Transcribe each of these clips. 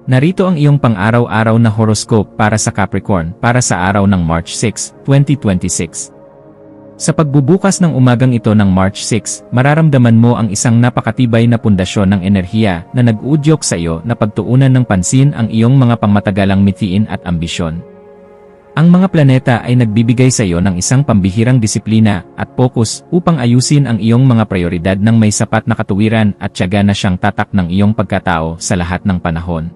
Narito ang iyong pang-araw-araw na horoscope para sa Capricorn para sa araw ng March 6, 2026. Sa pagbubukas ng umagang ito ng March 6, mararamdaman mo ang isang napakatibay na pundasyon ng enerhiya na nag-uudyok sa iyo na pagtuunan ng pansin ang iyong mga pangmatagalang mithiin at ambisyon. Ang mga planeta ay nagbibigay sa iyo ng isang pambihirang disiplina at focus upang ayusin ang iyong mga prioridad ng may sapat na katuwiran at tiyaga na siyang tatak ng iyong pagkatao sa lahat ng panahon.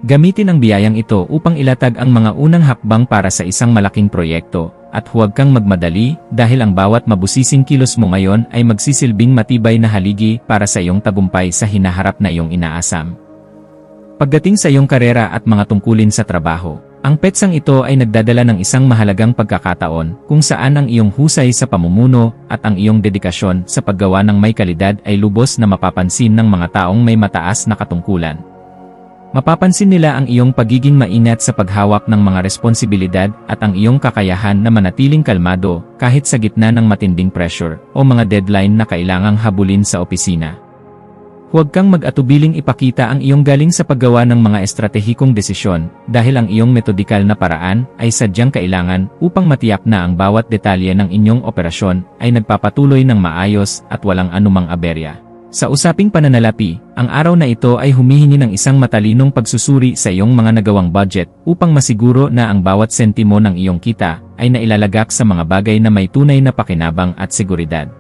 Gamitin ang biyayang ito upang ilatag ang mga unang hakbang para sa isang malaking proyekto, at huwag kang magmadali dahil ang bawat mabusising kilos mo ngayon ay magsisilbing matibay na haligi para sa iyong tagumpay sa hinaharap na iyong inaasam. Pagdating sa iyong karera at mga tungkulin sa trabaho, ang petsang ito ay nagdadala ng isang mahalagang pagkakataon kung saan ang iyong husay sa pamumuno at ang iyong dedikasyon sa paggawa ng may kalidad ay lubos na mapapansin ng mga taong may mataas na katungkulan. Mapapansin nila ang iyong pagiging maingat sa paghawak ng mga responsibilidad at ang iyong kakayahan na manatiling kalmado kahit sa gitna ng matinding pressure o mga deadline na kailangang habulin sa opisina. Huwag kang mag-atubiling ipakita ang iyong galing sa paggawa ng mga estratehikong desisyon dahil ang iyong metodikal na paraan ay sadyang kailangan upang matiyak na ang bawat detalye ng inyong operasyon ay nagpapatuloy ng maayos at walang anumang aberya. Sa usaping pananalapi, ang araw na ito ay humihingi ng isang matalinong pagsusuri sa iyong mga nagawang budget upang masiguro na ang bawat sentimo ng iyong kita ay nailalagak sa mga bagay na may tunay na pakinabang at seguridad.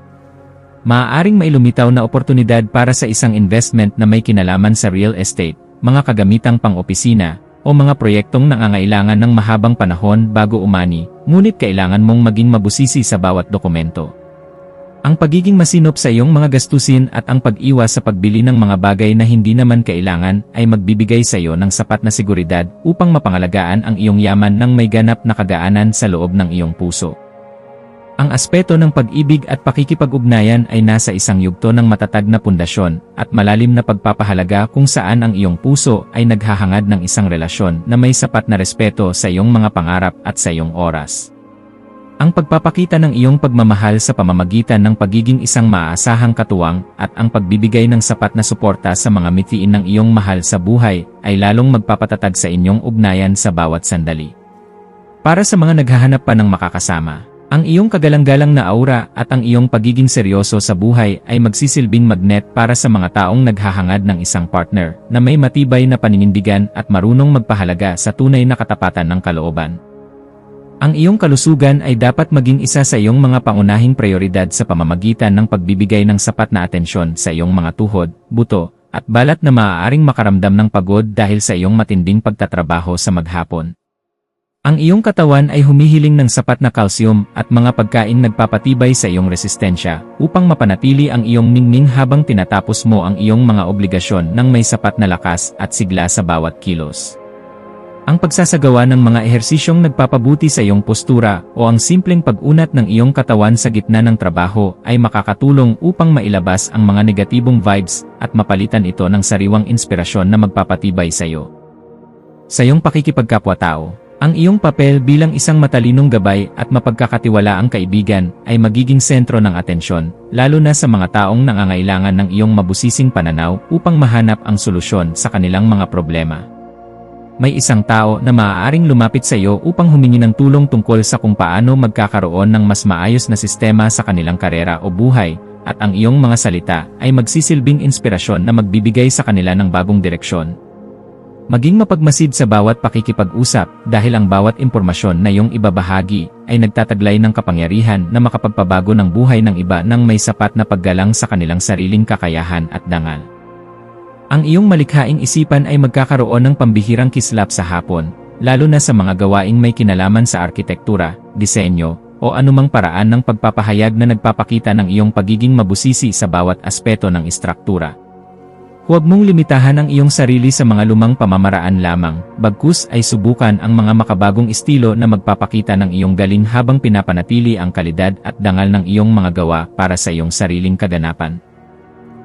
Maaaring mailumitaw na oportunidad para sa isang investment na may kinalaman sa real estate, mga kagamitang pang-opisina, o mga proyektong nangangailangan ng mahabang panahon bago umani, ngunit kailangan mong maging mabusisi sa bawat dokumento. Ang pagiging masinop sa iyong mga gastusin at ang pag-iwas sa pagbili ng mga bagay na hindi naman kailangan ay magbibigay sa iyo ng sapat na seguridad upang mapangalagaan ang iyong yaman ng may ganap na kagaanan sa loob ng iyong puso. Ang aspeto ng pag-ibig at pakikipag-ugnayan ay nasa isang yugto ng matatag na pundasyon at malalim na pagpapahalaga kung saan ang iyong puso ay naghahangad ng isang relasyon na may sapat na respeto sa iyong mga pangarap at sa iyong oras. Ang pagpapakita ng iyong pagmamahal sa pamamagitan ng pagiging isang maaasahang katuwang at ang pagbibigay ng sapat na suporta sa mga mithiin ng iyong mahal sa buhay ay lalong magpapatatag sa inyong ugnayan sa bawat sandali. Para sa mga naghahanap pa ng makakasama, ang iyong kagalang-galang na aura at ang iyong pagiging seryoso sa buhay ay magsisilbing magnet para sa mga taong naghahangad ng isang partner na may matibay na paninindigan at marunong magpahalaga sa tunay na katapatan ng kalooban. Ang iyong kalusugan ay dapat maging isa sa iyong mga pangunahing prioridad sa pamamagitan ng pagbibigay ng sapat na atensyon sa iyong mga tuhod, buto, at balat na maaaring makaramdam ng pagod dahil sa iyong matinding pagtatrabaho sa maghapon. Ang iyong katawan ay humihiling ng sapat na kalsiyum at mga pagkain nagpapatibay sa iyong resistensya upang mapanatili ang iyong ningning habang tinatapos mo ang iyong mga obligasyon ng may sapat na lakas at sigla sa bawat kilos. Ang pagsasagawa ng mga ehersisyong nagpapabuti sa iyong postura o ang simpleng pag-unat ng iyong katawan sa gitna ng trabaho ay makakatulong upang mailabas ang mga negatibong vibes at mapalitan ito ng sariwang inspirasyon na magpapatibay sa iyo. Sa iyong pakikipagkapwa-tao, ang iyong papel bilang isang matalinong gabay at mapagkakatiwalaang kaibigan ay magiging sentro ng atensyon, lalo na sa mga taong nangangailangan ng iyong mabusising pananaw upang mahanap ang solusyon sa kanilang mga problema. May isang tao na maaaring lumapit sa iyo upang humingi ng tulong tungkol sa kung paano magkakaroon ng mas maayos na sistema sa kanilang karera o buhay, at ang iyong mga salita ay magsisilbing inspirasyon na magbibigay sa kanila ng bagong direksyon. Maging mapagmasid sa bawat pakikipag-usap dahil ang bawat impormasyon na iyong ibabahagi ay nagtataglay ng kapangyarihan na makapagpabago ng buhay ng iba nang may sapat na paggalang sa kanilang sariling kakayahan at dangal. Ang iyong malikhaing isipan ay magkakaroon ng pambihirang kislap sa hapon, lalo na sa mga gawaing may kinalaman sa arkitektura, disenyo, o anumang paraan ng pagpapahayag na nagpapakita ng iyong pagiging mabusisi sa bawat aspeto ng istruktura. Huwag mong limitahan ang iyong sarili sa mga lumang pamamaraan lamang, bagkus ay subukan ang mga makabagong estilo na magpapakita ng iyong galing habang pinapanatili ang kalidad at dangal ng iyong mga gawa para sa iyong sariling kaganapan.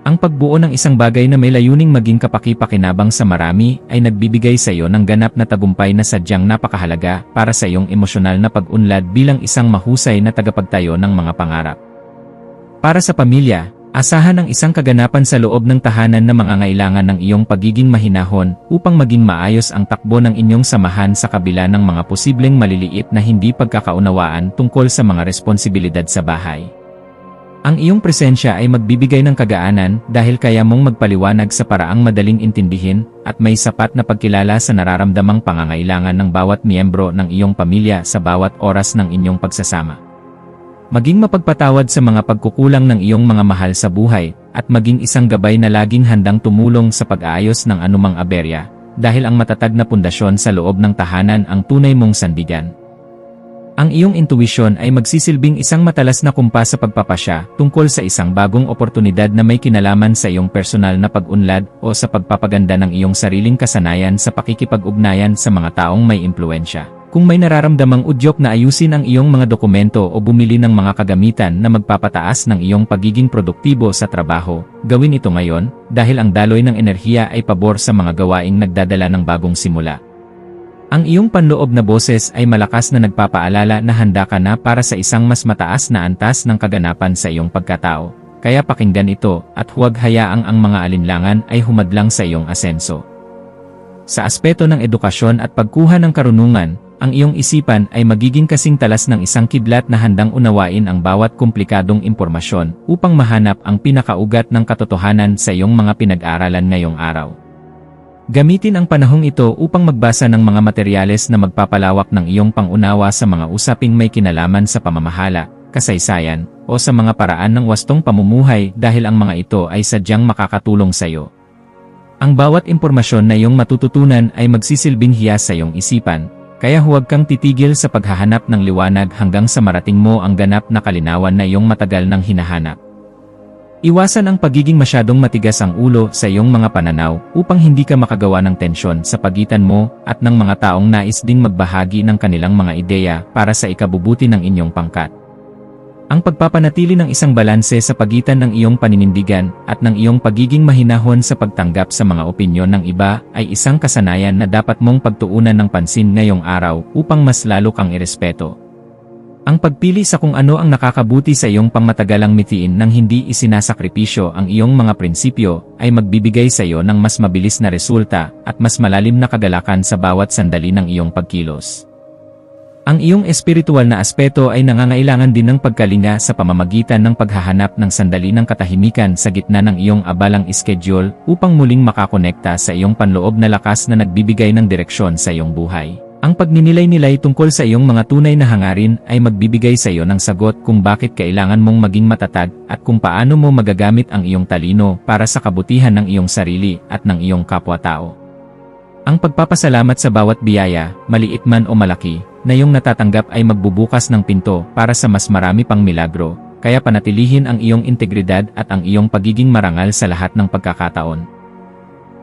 Ang pagbuo ng isang bagay na may layuning maging kapaki-pakinabang sa marami ay nagbibigay sa iyo ng ganap na tagumpay na sadyang napakahalaga para sa iyong emosyonal na pag-unlad bilang isang mahusay na tagapagtayo ng mga pangarap. Para sa pamilya, Asahan ang isang kaganapan sa loob ng tahanan na mangangailangan ng iyong pagiging mahinahon upang maging maayos ang takbo ng inyong samahan sa kabila ng mga posibleng maliliit na hindi pagkakaunawaan tungkol sa mga responsibilidad sa bahay. Ang iyong presensya ay magbibigay ng kagaanan dahil kaya mong magpaliwanag sa paraang madaling intindihin at may sapat na pagkilala sa nararamdamang pangangailangan ng bawat miyembro ng iyong pamilya sa bawat oras ng inyong pagsasama. Maging mapagpatawad sa mga pagkukulang ng iyong mga mahal sa buhay, at maging isang gabay na laging handang tumulong sa pag-aayos ng anumang aberya, dahil ang matatag na pundasyon sa loob ng tahanan ang tunay mong sandigan. Ang iyong intuwisyon ay magsisilbing isang matalas na kumpas sa pagpapasya tungkol sa isang bagong oportunidad na may kinalaman sa iyong personal na pag-unlad o sa pagpapaganda ng iyong sariling kasanayan sa pakikipag-ugnayan sa mga taong may impluwensya. Kung may nararamdamang udyok na ayusin ang iyong mga dokumento o bumili ng mga kagamitan na magpapataas ng iyong pagiging produktibo sa trabaho, gawin ito ngayon, dahil ang daloy ng enerhiya ay pabor sa mga gawaing nagdadala ng bagong simula. Ang iyong panloob na boses ay malakas na nagpapaalala na handa ka na para sa isang mas mataas na antas ng kaganapan sa iyong pagkatao, kaya pakinggan ito at huwag hayaang ang mga alinlangan ay humadlang sa iyong asenso. Sa aspeto ng edukasyon at pagkuha ng karunungan, ang iyong isipan ay magiging kasing talas ng isang kidlat na handang unawain ang bawat komplikadong impormasyon upang mahanap ang pinakaugat ng katotohanan sa iyong mga pinag-aralan ngayong araw. Gamitin ang panahong ito upang magbasa ng mga materyales na magpapalawak ng iyong pangunawa sa mga usaping may kinalaman sa pamamahala, kasaysayan, o sa mga paraan ng wastong pamumuhay dahil ang mga ito ay sadyang makakatulong sa iyo. Ang bawat impormasyon na iyong matututunan ay magsisilbing hiyas sa iyong isipan, kaya huwag kang titigil sa paghahanap ng liwanag hanggang sa marating mo ang ganap na kalinawan na iyong matagal nang hinahanap. Iwasan ang pagiging masyadong matigas ang ulo sa iyong mga pananaw upang hindi ka makagawa ng tensyon sa pagitan mo at ng mga taong nais ding magbahagi ng kanilang mga ideya para sa ikabubuti ng inyong pangkat. Ang pagpapanatili ng isang balanse sa pagitan ng iyong paninindigan at ng iyong pagiging mahinahon sa pagtanggap sa mga opinyon ng iba ay isang kasanayan na dapat mong pagtuunan ng pansin ngayong araw upang mas lalo kang irespeto. Ang pagpili sa kung ano ang nakakabuti sa iyong pangmatagalang mitiin nang hindi isinasakripisyo ang iyong mga prinsipyo ay magbibigay sa iyo ng mas mabilis na resulta at mas malalim na kagalakan sa bawat sandali ng iyong pagkilos. Ang iyong espiritual na aspeto ay nangangailangan din ng pagkalinga sa pamamagitan ng paghahanap ng sandali ng katahimikan sa gitna ng iyong abalang schedule upang muling makakonekta sa iyong panloob na lakas na nagbibigay ng direksyon sa iyong buhay. Ang pagninilay-nilay tungkol sa iyong mga tunay na hangarin ay magbibigay sa iyo ng sagot kung bakit kailangan mong maging matatag at kung paano mo magagamit ang iyong talino para sa kabutihan ng iyong sarili at ng iyong kapwa-tao. Ang pagpapasalamat sa bawat biyaya, maliit man o malaki, na iyong natatanggap ay magbubukas ng pinto para sa mas marami pang milagro, kaya panatilihin ang iyong integridad at ang iyong pagiging marangal sa lahat ng pagkakataon.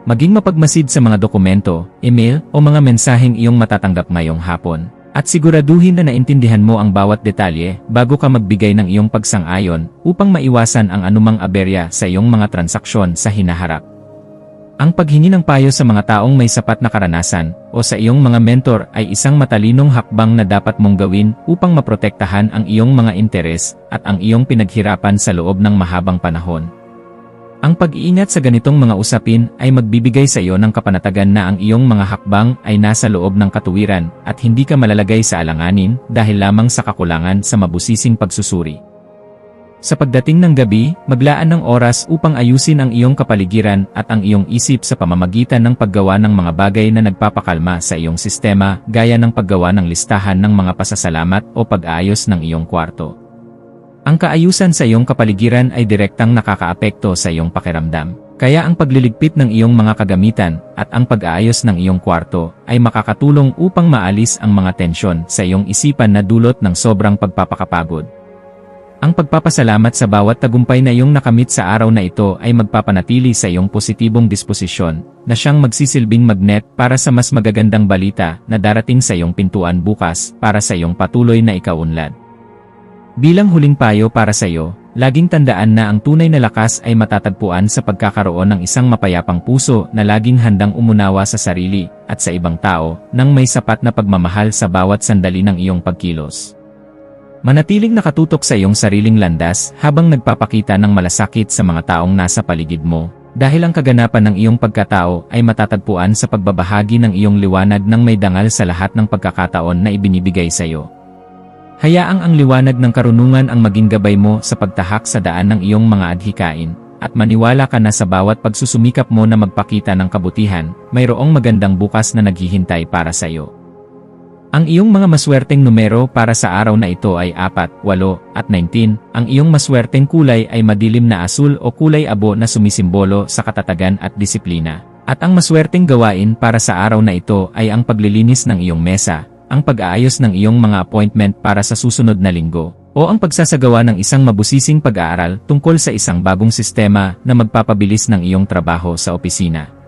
Maging mapagmasid sa mga dokumento, email, o mga mensaheng iyong matatanggap ngayong hapon, at siguraduhin na naintindihan mo ang bawat detalye bago ka magbigay ng iyong pagsang-ayon upang maiwasan ang anumang aberya sa iyong mga transaksyon sa hinaharap. Ang paghingi ng payo sa mga taong may sapat na karanasan o sa iyong mga mentor ay isang matalinong hakbang na dapat mong gawin upang maprotektahan ang iyong mga interes at ang iyong pinaghirapan sa loob ng mahabang panahon. Ang pag-iingat sa ganitong mga usapin ay magbibigay sa iyo ng kapanatagan na ang iyong mga hakbang ay nasa loob ng katuwiran at hindi ka malalagay sa alanganin dahil lamang sa kakulangan sa mabusising pagsusuri. Sa pagdating ng gabi, maglaan ng oras upang ayusin ang iyong kapaligiran at ang iyong isip sa pamamagitan ng paggawa ng mga bagay na nagpapakalma sa iyong sistema gaya ng paggawa ng listahan ng mga pasasalamat o pag-aayos ng iyong kwarto. Ang kaayusan sa iyong kapaligiran ay direktang nakakaapekto sa iyong pakiramdam. Kaya ang pagliligpit ng iyong mga kagamitan at ang pag-aayos ng iyong kwarto ay makakatulong upang maalis ang mga tensyon sa iyong isipan na dulot ng sobrang pagpapakapagod. Ang pagpapasalamat sa bawat tagumpay na iyong nakamit sa araw na ito ay magpapanatili sa iyong positibong disposisyon na siyang magsisilbing magnet para sa mas magagandang balita na darating sa iyong pintuan bukas para sa iyong patuloy na ikaunlad. Bilang huling payo para sa iyo, laging tandaan na ang tunay na lakas ay matatagpuan sa pagkakaroon ng isang mapayapang puso na laging handang umunawa sa sarili at sa ibang tao nang may sapat na pagmamahal sa bawat sandali ng iyong pagkilos. Manatiling nakatutok sa iyong sariling landas habang nagpapakita ng malasakit sa mga taong nasa paligid mo, dahil ang kaganapan ng iyong pagkatao ay matatagpuan sa pagbabahagi ng iyong liwanag ng may dangal sa lahat ng pagkakataon na ibinibigay sa iyo. Hayaang ang liwanag ng karunungan ang maging gabay mo sa pagtahak sa daan ng iyong mga adhikain, at maniwala ka na sa bawat pagsusumikap mo na magpakita ng kabutihan, mayroong magandang bukas na naghihintay para sa iyo. Ang iyong mga maswerteng numero para sa araw na ito ay 4, 8, at 19. Ang iyong maswerteng kulay ay madilim na asul o kulay abo na sumisimbolo sa katatagan at disiplina. At ang maswerteng gawain para sa araw na ito ay ang paglilinis ng iyong mesa, ang pag-aayos ng iyong mga appointment para sa susunod na linggo, o ang pagsasagawa ng isang mabusising pag-aaral tungkol sa isang bagong sistema na magpapabilis ng iyong trabaho sa opisina.